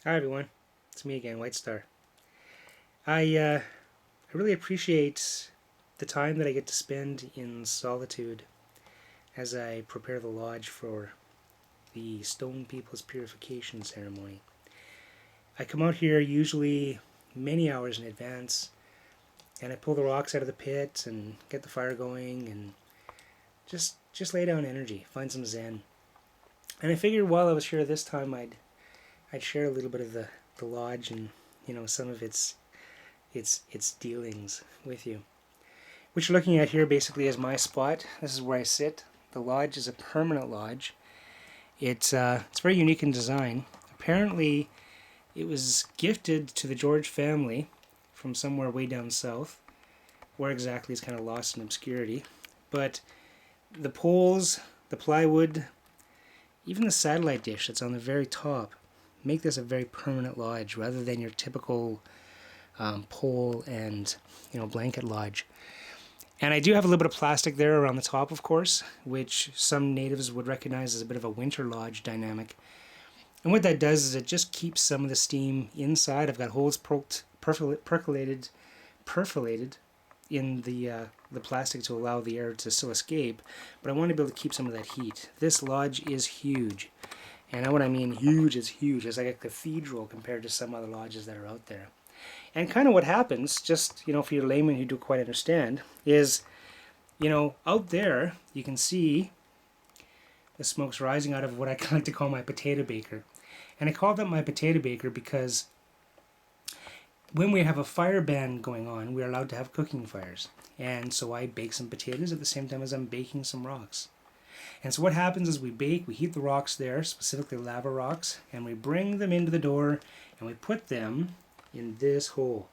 Hi everyone, it's me again, White Star. I really appreciate the time that I get to spend in solitude as I prepare the lodge for the Stone People's Purification Ceremony. I come out here usually many hours in advance and I pull the rocks out of the pit and get the fire going and just lay down energy, find some zen. And I figured while I was here this time I'd share a little bit of the lodge and some of its dealings with you. What you're looking at here basically is my spot. This is where I sit. The lodge is a permanent lodge. It's very unique in design. Apparently, it was gifted to the George family from somewhere way down south. Where exactly is kind of lost in obscurity. But the poles, the plywood, even the satellite dish that's on the very top make this a very permanent lodge rather than your typical pole and blanket lodge. And I do have a little bit of plastic there around the top, of course, which some natives would recognize as a bit of a winter lodge dynamic. And what that does is it just keeps some of the steam inside. I've got holes perforated in the plastic to allow the air to still escape, but I want to be able to keep some of that heat. This lodge is huge. And what I mean huge is huge. It's like a cathedral compared to some other lodges that are out there. And kind of what happens, just, for your layman who don't quite understand, is, out there you can see the smoke's rising out of what I like to call my potato baker. And I call that my potato baker because when we have a fire ban going on, we're allowed to have cooking fires. And so I bake some potatoes at the same time as I'm baking some rocks. And so what happens is we heat the rocks there, specifically lava rocks, and we bring them into the door and we put them in this hole.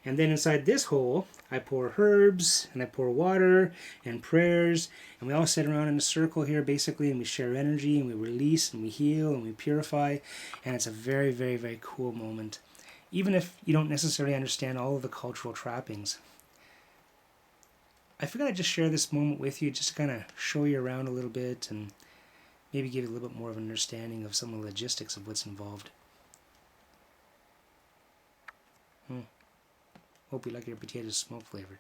And then inside this hole, I pour herbs and I pour water and prayers, and we all sit around in a circle here basically, and we share energy and we release and we heal and we purify, and it's a very, very, very cool moment. Even if you don't necessarily understand all of the cultural trappings. I figured I'd just share this moment with you just to kind of show you around a little bit and maybe give you a little bit more of an understanding of some of the logistics of what's involved. Hope you like your potatoes smoke flavored.